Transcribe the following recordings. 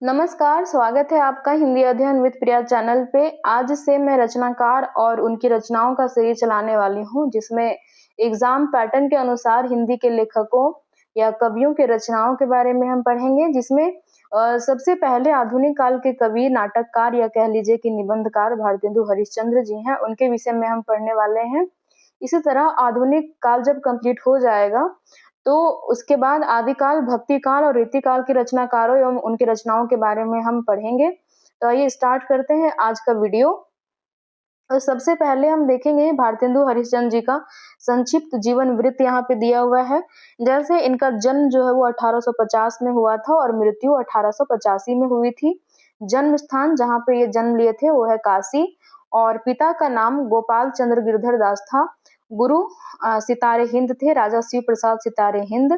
नमस्कार, स्वागत है आपका हिंदी अध्ययन विद प्रिया चैनल पे। आज से मैं रचनाकार और उनकी रचनाओं का सीरीज चलाने वाली हूँ, जिसमें एग्जाम पैटर्न के अनुसार हिंदी के लेखकों या कवियों के रचनाओं के बारे में हम पढ़ेंगे, जिसमें सबसे पहले आधुनिक काल के कवि, नाटककार या कह लीजिए कि निबंधकार भारतेंदु हरिश्चंद्र जी हैं, उनके विषय में हम पढ़ने वाले हैं। इसी तरह आधुनिक काल जब कंप्लीट हो जाएगा तो उसके बाद आदिकाल, भक्ति काल और रीतिकाल के रचनाकारों एवं उनकी रचनाओं के बारे में हम पढ़ेंगे। तो आइए स्टार्ट करते हैं आज का वीडियो। तो सबसे पहले हम देखेंगे भारतेंदु हरिश्चंद्र जी का संक्षिप्त जीवन वृत्त यहाँ पे दिया हुआ है। जैसे इनका जन्म जो है वो 1850 में हुआ था और मृत्यु 1885 में हुई थी। जन्म स्थान जहाँ पे ये जन्म लिए थे वो है काशी, और पिता का नाम गोपाल चंद्र गिरधर दास था। गुरु सितारे हिंद थे, राजा शिव प्रसाद सितारे हिंद,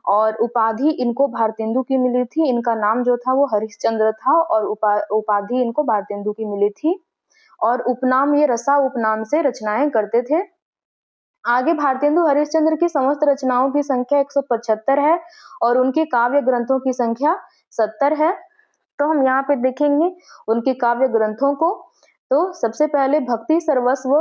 और उपाधि इनको भारतेंदु की मिली थी। इनका नाम जो था वो हरिश्चंद्र था और उपाधि इनको भारतेंदु की मिली थी, और उपनाम ये रसा उपनाम से रचनाएं करते थे। आगे भारतेंदु हरिश्चंद्र की समस्त रचनाओं की संख्या 175 है और उनकी काव्य ग्रंथों की संख्या 70 है। तो हम यहाँ पे देखेंगे उनके काव्य ग्रंथों को। तो सबसे पहले भक्ति सर्वस्व,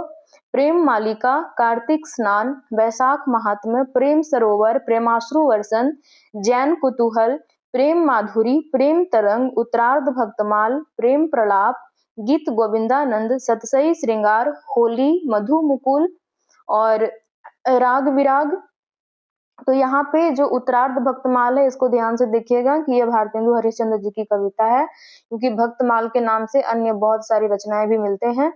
प्रेम मालिका, कार्तिक स्नान, वैशाख महात्म्य, प्रेम सरोवर, प्रेमाश्रु वर्षन, जैन कुतूहल, प्रेम माधुरी, प्रेम तरंग, उत्तरार्ध भक्तमाल, प्रेम प्रलाप, गीत गोविंदानंद, सतसई श्रृंगार, होली, मधु मुकुल और राग विराग। तो यहाँ पे जो उत्तरार्ध भक्तमाल है, इसको ध्यान से देखिएगा कि यह भारतेंदु हरिश्चंद्र जी की कविता है, क्योंकि भक्तमाल के नाम से अन्य बहुत सारी रचनाएं भी मिलते हैं।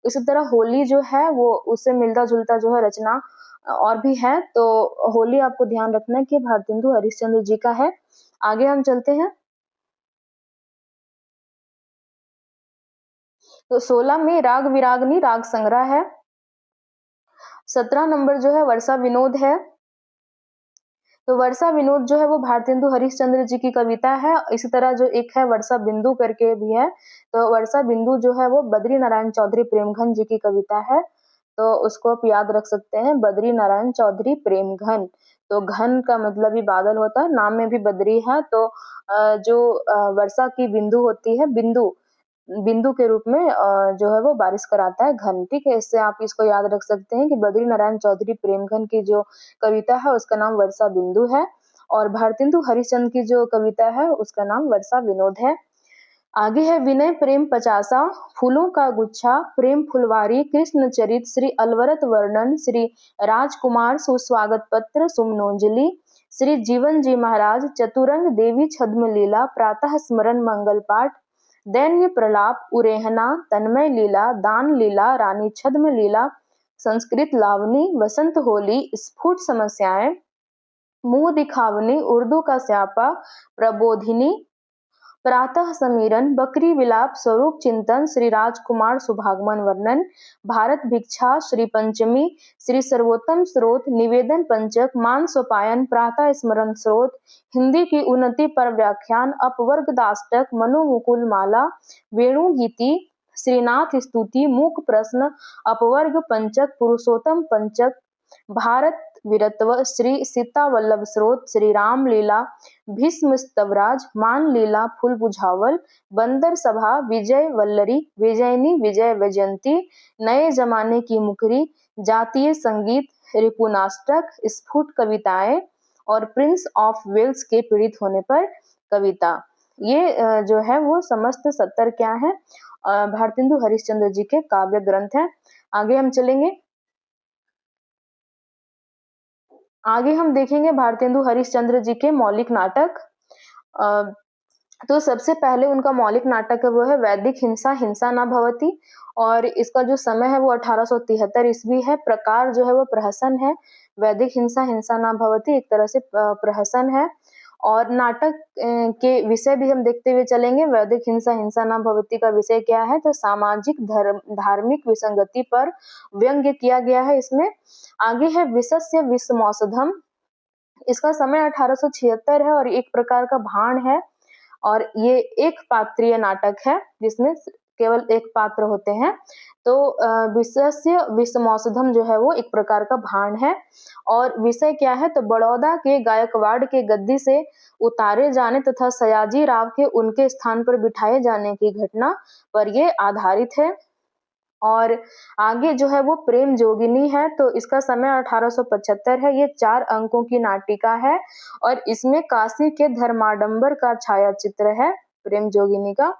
इसी तरह होली जो है वो उससे मिलता जुलता जो है रचना और भी है, तो होली आपको ध्यान रखना है कि भारतेंदु हरिश्चंद्र जी का है। आगे हम चलते हैं। तो 16 में राग विरागनी राग संग्रह है। 17 नंबर जो है वर्षा विनोद है। तो वर्षा विनोद जो है वो भारतेंदु हरिश्चंद्र जी की कविता है। इसी तरह जो एक है वर्षा बिंदु करके भी है, तो वर्षा बिंदु जो है वो बद्री नारायण चौधरी प्रेमघन जी की कविता है। तो उसको आप याद रख सकते हैं, बद्री नारायण चौधरी प्रेमघन। तो घन का मतलब ही बादल होता है, नाम में भी बद्री है। तो जो वर्षा की बिंदु होती है, बिंदु बिंदु के रूप में जो है वो बारिश कराता है घन। ठीक है, इससे आप इसको याद रख सकते हैं कि बद्री नारायण चौधरी प्रेमघन की जो कविता है उसका नाम वर्षा बिंदु है, और भारतेंदु हरिश्चंद्र की जो कविता है उसका नाम वर्षा विनोद है। आगे है विनय प्रेम पचासा, फूलों का गुच्छा, प्रेम फुलवारी, कृष्ण चरित, श्री अलवरत वर्णन, श्री राजकुमार सुस्वागत पत्र, सुमनोंजलि, श्री जीवन जी महाराज, चतुरंग देवी छद्म लीला, प्रातः स्मरण मंगल पाठ, दैन्य प्रलाप, उरेहना, तन्मय लीला, दान लीला, रानी छद्म लीला, संस्कृत लावनी, वसंत होली, स्फुट समस्याएं, मुंह दिखावनी, उर्दू का स्यापा, प्रबोधिनी, प्रातः समीरन, बकरी विलाप, स्वरूप चिंतन, श्री राजकुमार सुभागमन वर्णन, भारत भिक्षा, श्री पंचमी, श्री सर्वोत्तम स्रोत, निवेदन पंचक, मान सोपायन, प्रातः स्मरण स्रोत, हिंदी की उन्नति पर व्याख्यान, अपवर्ग दाष्टक, मनु मुकुल माला, वेणु गीति, श्रीनाथ स्तुति, मूक प्रश्न, अपवर्ग पंचक, पुरुषोत्तम पंचक, भारत वीरत्व, श्री सीता वल्लभ स्रोत, श्री राम लीला, भीष्म स्तवराज, मान लीला, फूल बुझावल, बंदर सभा, विजय वल्लरी, विजयनी, विजय वैजयंती, नए जमाने की मुखरी, जातीय संगीत, रिपुनाष्टक, स्फुट कविताएं, और प्रिंस ऑफ वेल्स के पीड़ित होने पर कविता। ये जो है वो समस्त 70 क्या है, भारतेंदु हरिश्चंद्र जी के काव्य ग्रंथ हैं। आगे हम चलेंगे। आगे हम देखेंगे भारतेंदु हरिश्चंद्र जी के मौलिक नाटक। तो सबसे पहले उनका मौलिक नाटक है वो है वैदिक हिंसा, हिंसा न भवति, और इसका जो समय है वो 1873 ईस्वी है। प्रकार जो है वो प्रहसन है। वैदिक हिंसा, हिंसा न भवति एक तरह से प्रहसन है। और नाटक के विषय भी हम देखते हुए चलेंगे। वैदिक हिंसा, हिंसा न भवति का विषय क्या है, तो सामाजिक धार्मिक विसंगति पर व्यंग्य किया गया है इसमें। आगे है विषस्य विषमौषधम, इसका समय 1876 है और एक प्रकार का भाण है, और ये एक पात्रीय नाटक है जिसमें केवल एक पात्र होते हैं। तो विषस्य विषमौसधम जो है वो एक प्रकार का भांड है। और विषय क्या है, तो बड़ौदा के गायकवाड़ के गद्दी से उतारे जाने तथा सयाजी राव के उनके स्थान पर बिठाए जाने की घटना पर ये आधारित है। और आगे जो है वो प्रेम जोगिनी है, तो इसका समय 1875 है। ये 4 अंकों की नाटिका है और इसमें काशी के धर्माडंबर का छायाचित्र है प्रेम जोगिनी का।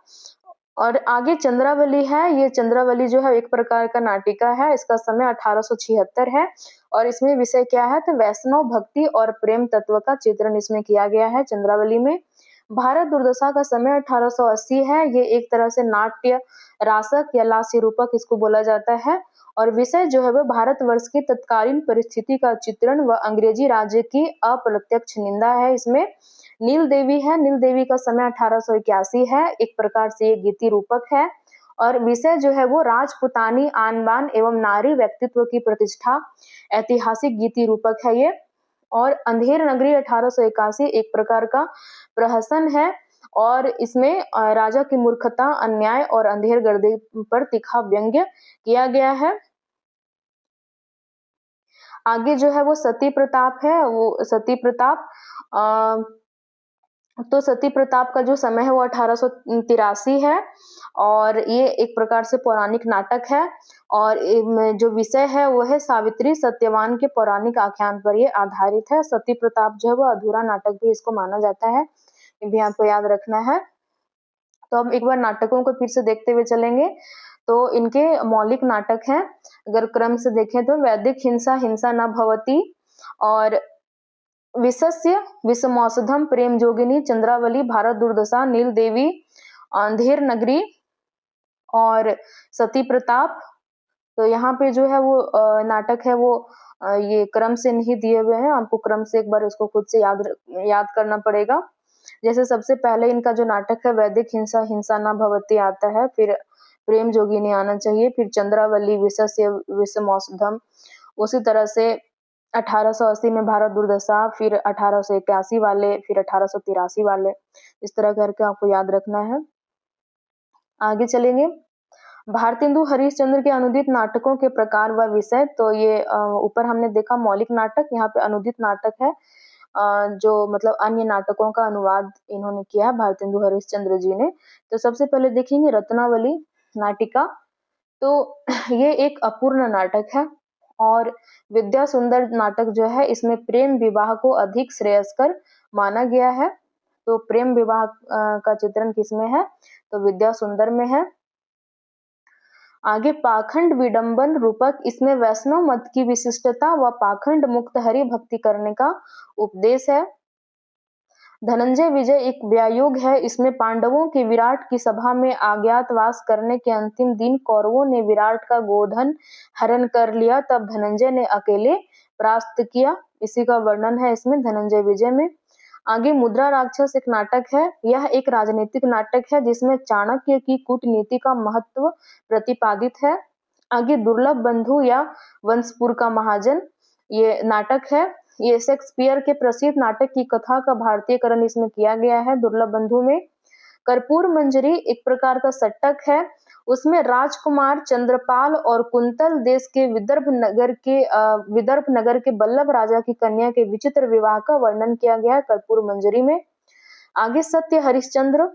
और आगे चंद्रावली है, ये चंद्रावली जो है एक प्रकार का नाटिका है, इसका समय 1876 है। और इसमें विषय क्या है, तो वैष्णव भक्ति और प्रेम तत्व का चित्रण इसमें किया गया है चंद्रावली में। भारत दुर्दशा का समय 1880 है। ये एक तरह से नाट्य रासक या लास्य रूपक इसको बोला जाता है। और विषय जो है वह भारतवर्ष की तत्कालीन परिस्थिति का चित्रण व अंग्रेजी राज्य की अप्रत्यक्ष निंदा है। इसमें नील देवी है, नील देवी का समय 1881 है। एक प्रकार से ये गीति रूपक है। और विषय जो है वो राजपुतानी आन बान एवं नारी व्यक्तित्व की प्रतिष्ठा, ऐतिहासिक गीति रूपक है ये। और अंधेर नगरी 1881 एक प्रकार का प्रहसन है और इसमें राजा की मूर्खता, अन्याय और अंधेर गर्दी पर तीखा व्यंग्य किया गया है। आगे जो है वो सती प्रताप है, वो सती प्रताप तो सती प्रताप का जो समय है वो 1883 है और ये एक प्रकार से पौराणिक नाटक है। और जो विषय है वो है सावित्री सत्यवान के पौराणिक आख्यान पर ये आधारित है। सती प्रताप जो है वो अधूरा नाटक भी इसको माना जाता है, ये भी आपको याद रखना है। तो हम एक बार नाटकों को फिर से देखते हुए चलेंगे। तो इनके मौलिक नाटक हैं, अगर क्रम से देखें तो वैदिक हिंसा हिंसा न भवती, और विषस्य विषमौसधम, प्रेम जोगिनी, चंद्रावली, भारत दुर्दशा, नील देवी, अंधेर नगरी और सती प्रताप। तो यहाँ पे जो है वो नाटक है वो ये क्रम से नहीं दिए हुए हैं, आपको क्रम से एक बार उसको खुद से याद करना पड़ेगा। जैसे सबसे पहले इनका जो नाटक है वैदिक हिंसा हिंसा न भवती आता है, फिर प्रेम जोगिनी आना चाहिए, फिर चंद्रावली, विषस्य विषमौसधम, उसी तरह से 1880 में भारत दुर्दशा, फिर 1881 वाले, फिर 1883 वाले, इस तरह करके आपको याद रखना है। आगे चलेंगे, भारतेंदु हरिश्चंद्र के अनुदित नाटकों के प्रकार व विषय। तो ये ऊपर हमने देखा मौलिक नाटक, यहाँ पे अनुदित नाटक है जो मतलब अन्य नाटकों का अनुवाद इन्होंने किया है भारतेंदु हरिश्चंद्र जी ने। तो सबसे पहले देखेंगे रत्नावली नाटिका। तो ये एक अपूर्ण नाटक है और विद्या सुंदर नाटक जो है इसमें प्रेम विवाह को अधिक श्रेयस्कर माना गया है। तो प्रेम विवाह का चित्रण किसमें है, तो विद्या सुंदर में है। आगे पाखंड विडंबन रूपक, इसमें वैष्णव मत की विशिष्टता व पाखंड मुक्त हरि भक्ति करने का उपदेश है। धनंजय विजय एक व्यायोग है, इसमें पांडवों के विराट की सभा में अज्ञातवास करने के अंतिम दिन कौरवों ने विराट का गोधन हरण कर लिया, तब धनंजय ने अकेले परास्त किया, इसी का वर्णन है इसमें धनंजय विजय में। आगे मुद्रा राक्षस एक नाटक है, यह एक राजनीतिक नाटक है जिसमें चाणक्य की कूटनीति का महत्व प्रतिपादित है। आगे दुर्लभ बंधु या वंशपुर का महाजन ये नाटक है, ये शेक्सपियर के प्रसिद्ध नाटक की कथा का भारतीयकरण इसमें किया गया है दुर्लभ बंधु में। कर्पूर मंजरी एक प्रकार का सट्टक है, उसमें राजकुमार चंद्रपाल और कुंतल देश के विदर्भ नगर के बल्लभ राजा की कन्या के विचित्र विवाह का वर्णन किया गया है कर्पूर मंजरी में। आगे सत्य हरिश्चंद्र,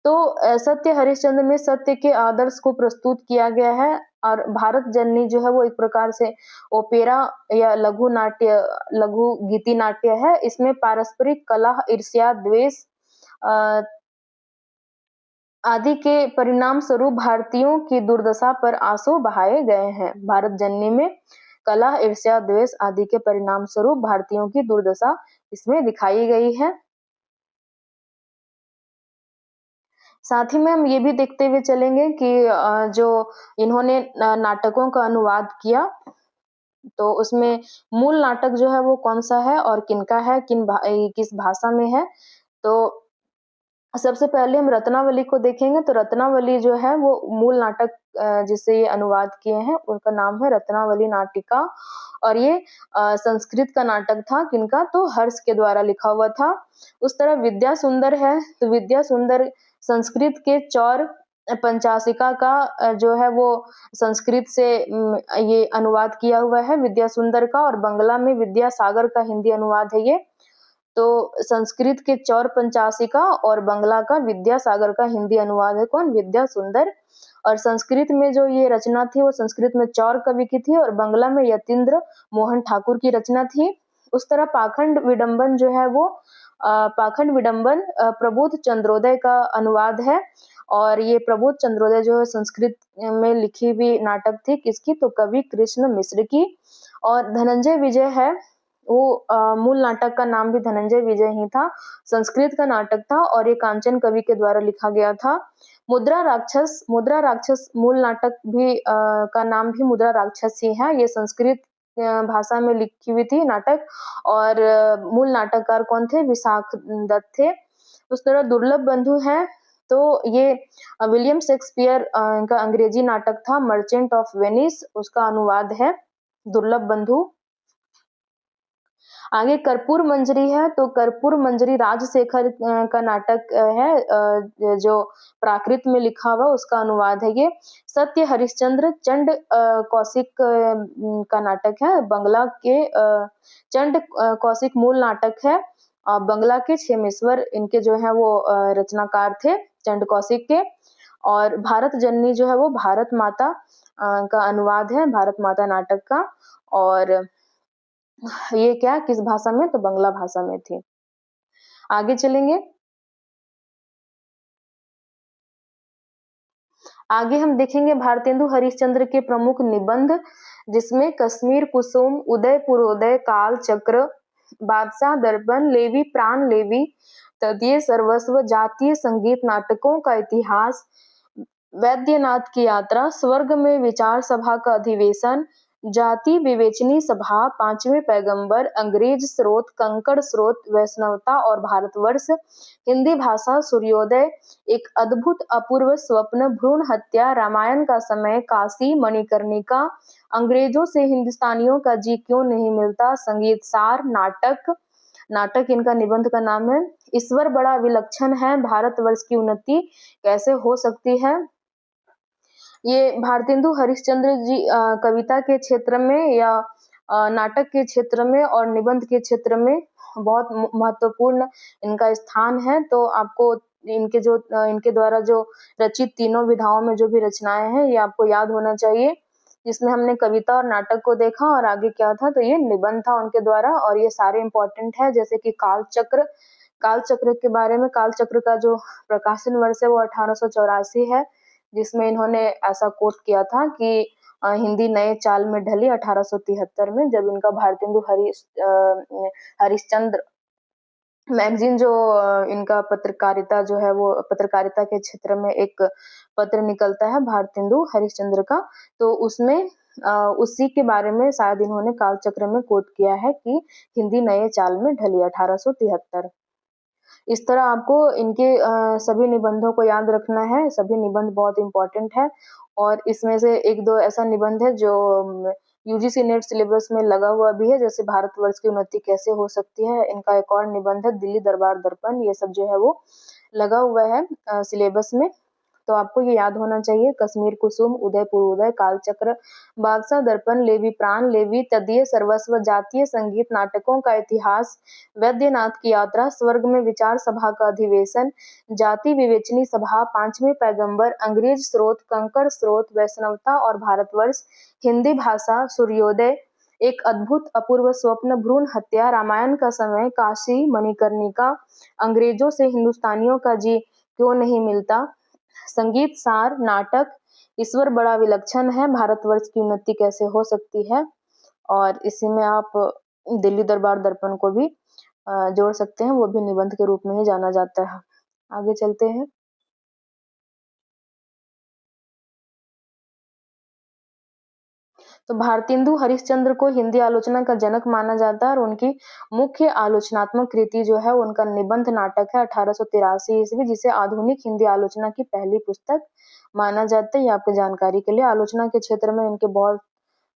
तो सत्य हरिश्चंद्र में सत्य के आदर्श को प्रस्तुत किया गया है। और भारत जननी जो है वो एक प्रकार से ओपेरा या लघु नाट्य, लघु गीति नाट्य है, इसमें पारस्परिक कलह, ईर्ष्या, द्वेष आदि के परिणाम स्वरूप भारतीयों की दुर्दशा पर आंसू बहाए गए हैं। भारत जननी में कलह, ईर्ष्या, द्वेष आदि के परिणाम स्वरूप भारतीयों की दुर्दशा इसमें दिखाई गई है। साथ ही में हम ये भी देखते हुए चलेंगे कि जो इन्होंने नाटकों का अनुवाद किया, तो उसमें मूल नाटक जो है वो कौन सा है और किनका है, किस भाषा में है। तो सबसे पहले हम रत्नावली को देखेंगे। तो रत्नावली जो है वो मूल नाटक जिसे ये अनुवाद किए हैं उनका नाम है रत्नावली नाटिका, और ये संस्कृत का नाटक था, किनका, तो हर्ष के द्वारा लिखा हुआ था। उस तरह विद्या सुंदर है, तो विद्या सुंदर संस्कृत के चौर पंचाशिका का जो है वो संस्कृत से ये अनुवाद किया हुआ है विद्या सुंदर का, और बंगला में विद्यासागर का हिंदी अनुवाद है ये। तो संस्कृत के चौर पंचाशिका और बंगला का विद्यासागर का हिंदी अनुवाद है कौन? विद्या सुंदर। और संस्कृत में जो ये रचना थी वो संस्कृत में चौर कवि की थी और बंगला में यतीन्द्र मोहन ठाकुर की रचना थी। उस तरह पाखंड विडंबन जो है वो पाखंड विडंबन प्रबोध चंद्रोदय का अनुवाद है, और ये प्रबोध चंद्रोदय जो है संस्कृत में लिखी हुई नाटक थी किसकी? तो कवि कृष्ण मिश्र की। और धनंजय विजय है वो मूल नाटक का नाम भी धनंजय विजय ही था, संस्कृत का नाटक था और ये कांचन कवि के द्वारा लिखा गया था। मुद्रा राक्षस मूल नाटक भी का नाम भी मुद्रा राक्षस ही है, ये संस्कृत भाषा में लिखी हुई थी नाटक, और मूल नाटककार कौन थे? विशाख दत्त थे। उस तरह दुर्लभ बंधु है, तो ये विलियम शेक्सपियर का अंग्रेजी नाटक था मर्चेंट ऑफ वेनिस, उसका अनुवाद है दुर्लभ बंधु। आगे कर्पूर मंजरी है, तो कर्पूर मंजरी राजशेखर का नाटक है जो प्राकृत में लिखा हुआ उसका अनुवाद है ये। सत्य हरिश्चंद्र चंड कौशिक का नाटक है, बंगला के चंड कौशिक मूल नाटक है। बंगला के क्षेमेश्वर इनके जो है वो रचनाकार थे चंड कौशिक के। और भारत जननी जो है वो भारत माता का अनुवाद है, भारत माता नाटक का। और ये क्या किस भाषा में? तो बंगला भाषा में थी। आगे चलेंगे। आगे हम देखेंगे भारतेंदु हरिश्चंद्र के प्रमुख निबंध, जिसमें कश्मीर कुसुम, उदय पूर्वोदय, काल चक्र, बादशाह दर्पण, लेवी प्राण लेवी, तदीय सर्वस्व, जातीय संगीत नाटकों का इतिहास, वैद्यनाथ की यात्रा, स्वर्ग में विचार सभा का अधिवेशन, जाति विवेचनी सभा, पांचवें पैगंबर, अंग्रेज स्रोत, कंकड़ स्रोत, वैष्णवता और भारतवर्ष, हिंदी भाषा, सूर्योदय, एक अद्भुत अपूर्व स्वप्न, भ्रूण हत्या, रामायण का समय, काशी, मणिकर्णिका, अंग्रेजों से हिंदुस्तानियों का जी क्यों नहीं मिलता, संगीत सार, नाटक इनका निबंध का नाम है। ईश्वर बड़ा विलक्षण है, भारतवर्ष की उन्नति कैसे हो सकती है। ये भारतेंदु हरिश्चंद्र जी कविता के क्षेत्र में या नाटक के क्षेत्र में और निबंध के क्षेत्र में बहुत महत्वपूर्ण इनका स्थान है। तो आपको इनके द्वारा जो रचित तीनों विधाओं में जो भी रचनाएं हैं ये आपको याद होना चाहिए। जिसमें हमने कविता और नाटक को देखा और आगे क्या था, तो ये निबंध था उनके द्वारा, और ये सारे इंपॉर्टेंट है। जैसे कि काल चक्र के बारे में, काल चक्र का जो प्रकाशन वर्ष है वो 1884 है, जिसमें इन्होंने ऐसा कोट किया था कि हिंदी नए चाल में ढली 1873 में, जब इनका भारतेंदु हरिश्चंद्र मैगजीन जो इनका पत्रकारिता जो है वो पत्रकारिता के क्षेत्र में एक पत्र निकलता है भारतेंदु हरिश्चंद्र का, तो उसमें उसी के बारे में शायद इन्होंने कालचक्र में कोट किया है कि हिंदी नए चाल में ढली 1873। इस तरह आपको इनके सभी निबंधों को याद रखना है, सभी निबंध बहुत इंपॉर्टेंट है। और इसमें से एक दो ऐसा निबंध है जो यूजीसी नेट सिलेबस में लगा हुआ भी है, जैसे भारतवर्ष की उन्नति कैसे हो सकती है, इनका एक और निबंध है दिल्ली दरबार दर्पण, ये सब जो है वो लगा हुआ है सिलेबस में। तो आपको ये याद होना चाहिए, कश्मीर कुसुम, उदय पूर्वोदय, कालचक्र, बादशाह दर्पण, लेवी प्राण लेवी, तदीय सर्वस्व, जातीय संगीत नाटकों का इतिहास, वैद्यनाथ की यात्रा, स्वर्ग में विचार सभा का अधिवेशन, जाति विवेचनी सभा, पांचवें पैगंबर, अंग्रेज स्रोत, कंकड़ स्रोत, वैष्णवता और भारतवर्ष, हिंदी भाषा, सूर्योदय, एक अद्भुत अपूर्व स्वप्न, भ्रूण हत्या, रामायण का समय, काशी, मणिकर्णिका, अंग्रेजों से हिंदुस्तानियों का जी क्यों नहीं मिलता, संगीत सार, नाटक, ईश्वर बड़ा विलक्षण है, भारतवर्ष की उन्नति कैसे हो सकती है। और इसी में आप दिल्ली दरबार दर्पण को भी जोड़ सकते हैं, वो भी निबंध के रूप में ही जाना जाता है। आगे चलते हैं। तो भारतेंदु हरिश्चंद्र को हिंदी आलोचना का जनक माना जाता है, और उनकी मुख्य आलोचनात्मक कृति जो है उनका निबंध नाटक है 1883 ईस्वी, जिसे आधुनिक हिंदी आलोचना की पहली पुस्तक माना जाता है। ये आपकी जानकारी के लिए, आलोचना के क्षेत्र में इनके बहुत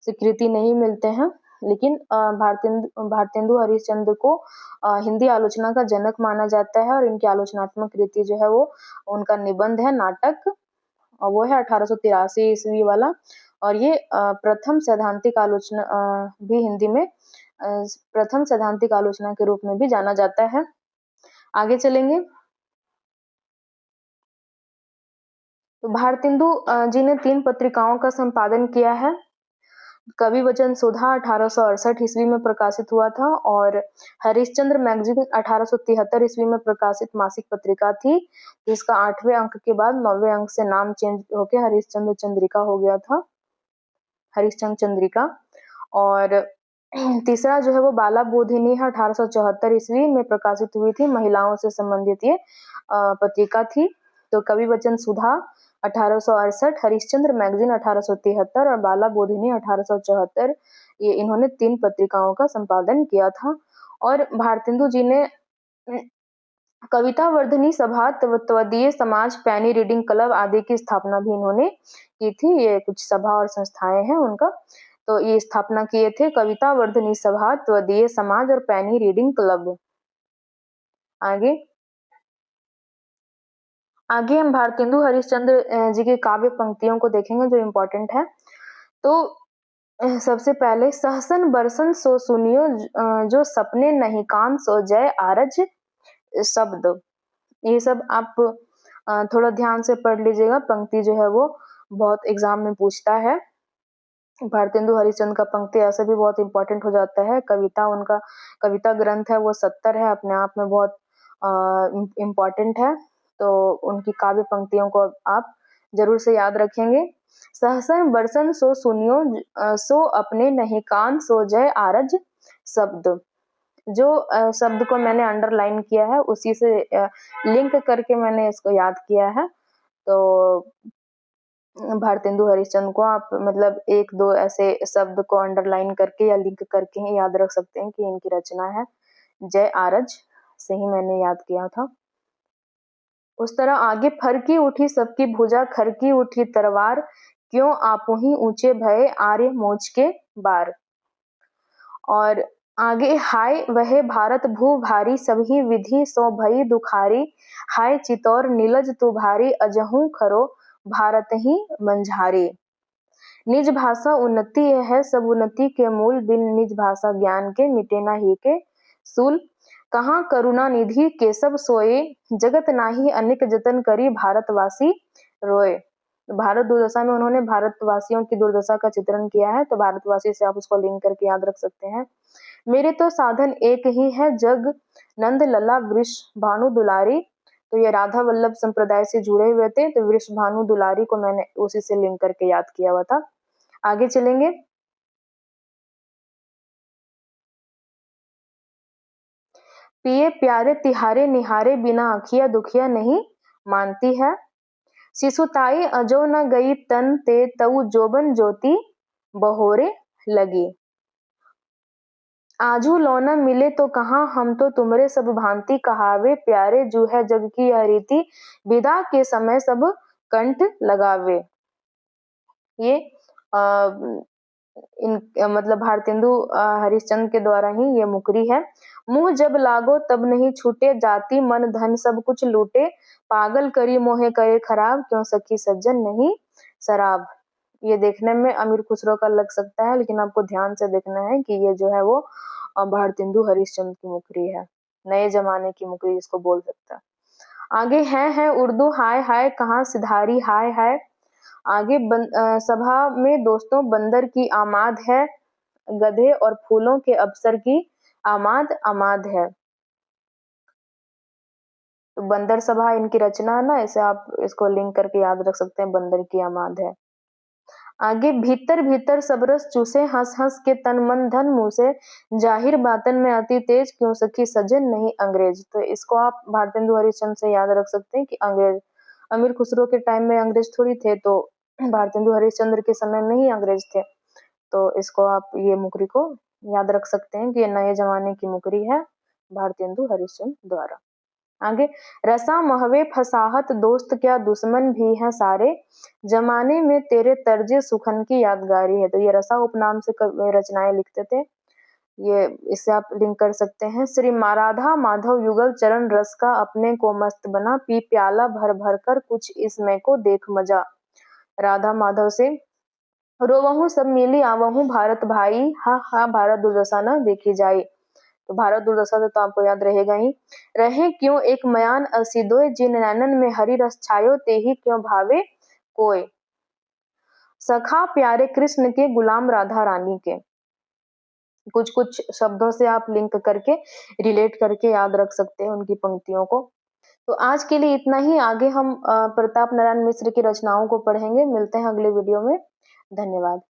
से कृति नहीं मिलते हैं, लेकिन भारतेंदु हरिश्चंद्र को हिंदी आलोचना का जनक माना जाता है, और इनकी आलोचनात्मक कृति जो है वो उनका निबंध है नाटक। और वो है 1883 ईस्वी वाला। और ये प्रथम सैद्धांतिक आलोचना भी हिंदी में प्रथम सैद्धांतिक आलोचना के रूप में भी जाना जाता है। आगे चलेंगे। तो भारतेंदु जी ने 3 पत्रिकाओं का संपादन किया है। कवि वचन सुधा 1868 ईस्वी में प्रकाशित हुआ था और हरिश्चंद्र मैगजीन 1873 ईस्वी में प्रकाशित मासिक पत्रिका थी, जिसका 8वें अंक के बाद 9वें अंक से नाम चेंज होकर हरिश्चंद्र चंद्रिका हो गया था, हरिश्चंद्र चंद्रिका। और तीसरा जो है वो बाला बोधिनी है, 1874 ईस्वी में प्रकाशित हुई थी, महिलाओं से संबंधित ये पत्रिका थी। तो कवि वचन सुधा 1868, हरिश्चंद्र मैगजीन 1873 और बाला बोधिनी 1874, ये इन्होंने 3 पत्रिकाओं का संपादन किया था। और भारतेंदु जी ने कविता वर्धनी सभा, तत्वदीय समाज, पैनी रीडिंग क्लब आदि की स्थापना भी इन्होंने की थी। ये कुछ सभा और संस्थाएं हैं उनका, तो ये स्थापना किए थे कविता वर्धनी सभा, तत्वदीय समाज और पैनी रीडिंग क्लब। आगे हम भारतेंदु हरिश्चंद्र जी की काव्य पंक्तियों को देखेंगे जो इम्पोर्टेंट है। तो सबसे पहले सहसन बरसन सो सुनियो, जो सपने नहीं कान सो जय आरज शब्द। ये सब आप थोड़ा ध्यान से पढ़ लीजिएगा, पंक्ति जो है वो बहुत एग्जाम में पूछता है। भारतेंदु हरिश्चंद्र का पंक्ति ऐसे भी बहुत इंपॉर्टेंट हो जाता है। कविता, उनका कविता ग्रंथ है वो 70 है, अपने आप में बहुत इम्पोर्टेंट है। तो उनकी काव्य पंक्तियों को आप जरूर से याद रखेंगे। सहसन बरसन सो सुनियो, सो अपने नहीं कान सो जय आरज शब्द। जो शब्द को मैंने अंडरलाइन किया है उसी से लिंक करके मैंने इसको याद किया है। तो भारतेंदु हरिश्चंद्र को आप मतलब 1-2 ऐसे शब्द को अंडरलाइन करके या लिंक करके ही याद रख सकते हैं कि इनकी रचना है। जय आरज से ही मैंने याद किया था। उस तरह आगे फरकी उठी सबकी भुजा, खरकी उठी तलवार, क्यों आपो ही ऊंचे भये आर्य मोच के बार। और आगे हाय वह भारत भू भारी, सभी विधि सो भई दुखारी, हाय चितौर नीलज तु भारी, अजहू खरो भारत ही मंझारी। निज भाषा उन्नति है सब उन्नति के मूल, बिन निज भाषा ज्ञान के मिटे ना ही के सूल। कहाँ करुणा निधि केशव सोए, जगत नाही अनेक जतन करी, भारतवासी रोए। भारत दुर्दशा में उन्होंने भारतवासियों की दुर्दशा का चित्रण किया है, तो भारतवासी से आप उसको लिंक करके याद रख सकते हैं। मेरे तो साधन एक ही है, जग नंद लला वृष भानु दुलारी। तो ये राधा वल्लभ संप्रदाय से जुड़े हुए थे, तो वृष भानु दुलारी को मैंने उसी से लिंक करके याद किया हुआ था। आगे चलेंगे। पिए प्यारे तिहारे निहारे, बिना अखिया दुखिया नहीं मानती है। शिशुताई अजो न गई तन ते, तऊ जोबन ज्योति बहोरे लगी। आजू लौना मिले तो कहाँ, हम तो तुमरे सब भांति कहावे, प्यारे जू है जग की यह रीति, विदा के समय सब कंठ लगावे। ये मतलब भारतेंदु हरिश्चंद्र के द्वारा ही ये मुकरी है। मुंह जब लागो तब नहीं छूटे, जाति मन धन सब कुछ लूटे, पागल करी मोहे करे खराब, क्यों सखी सज्जन नहीं शराब। ये देखने में अमीर खुसरो का लग सकता है, लेकिन आपको ध्यान से देखना है कि ये जो है वो भारतेंदु हरिश्चंद्र की मुकरी है, नए जमाने की मुकरी इसको बोल सकता है। आगे है उर्दू हाय हाय कहाँ सिधारी हाय हाय। आगे सभा में दोस्तों बंदर की आमाद है, गधे और फूलों के अवसर की आमाद आमाद है। तो बंदर सभा इनकी रचना है ना, इसे आप इसको लिंक करके याद रख सकते हैं, बंदर की आमाद है। आगे भीतर भीतर सब रस चूसे, हंस हंस के तन मन धन मुँह से, जाहिर बातन में अति तेज, क्यों सखी सज्जन नहीं अंग्रेज। तो इसको आप भारतेंदु हरिश्चंद्र से याद रख सकते हैं कि अंग्रेज, अमीर खुसरो के टाइम में अंग्रेज थोड़ी थे, तो भारतेंदु हरिश्चंद्र के समय में ही अंग्रेज थे। तो इसको आप ये मुकरी को याद रख सकते हैं कि ये नए जमाने की मुकरी है भारतेंदु हरिश्चंद्र द्वारा। आगे रसा महवे फसाहत, दोस्त क्या दुश्मन भी हैं सारे, जमाने में तेरे तर्जे सुखन की यादगारी है। तो ये रसा उपनाम से रचनाएं लिखते थे, ये इससे आप लिंक कर सकते हैं। श्री राधा माधव युगल चरण रस का, अपने को मस्त बना, पी प्याला भर भर कर कुछ इसमें को देख मजा। राधा माधव से। रोवहूं सब मिली आवहूं भारत भाई, हा हा भारत दुर्दशा न देखी जाई। तो भारत दुर्दशा से तो आपको याद रहेगा ही। रहे क्यों एक मयान असिदोय, जिन नैनन में हरि रस छायो, ते ही क्यों भावे कोय। सखा प्यारे कृष्ण के, गुलाम राधा रानी के। कुछ कुछ शब्दों से आप लिंक करके रिलेट करके याद रख सकते हैं उनकी पंक्तियों को। तो आज के लिए इतना ही। आगे हम प्रताप नारायण मिश्र की रचनाओं को पढ़ेंगे। मिलते हैं अगले वीडियो में। धन्यवाद।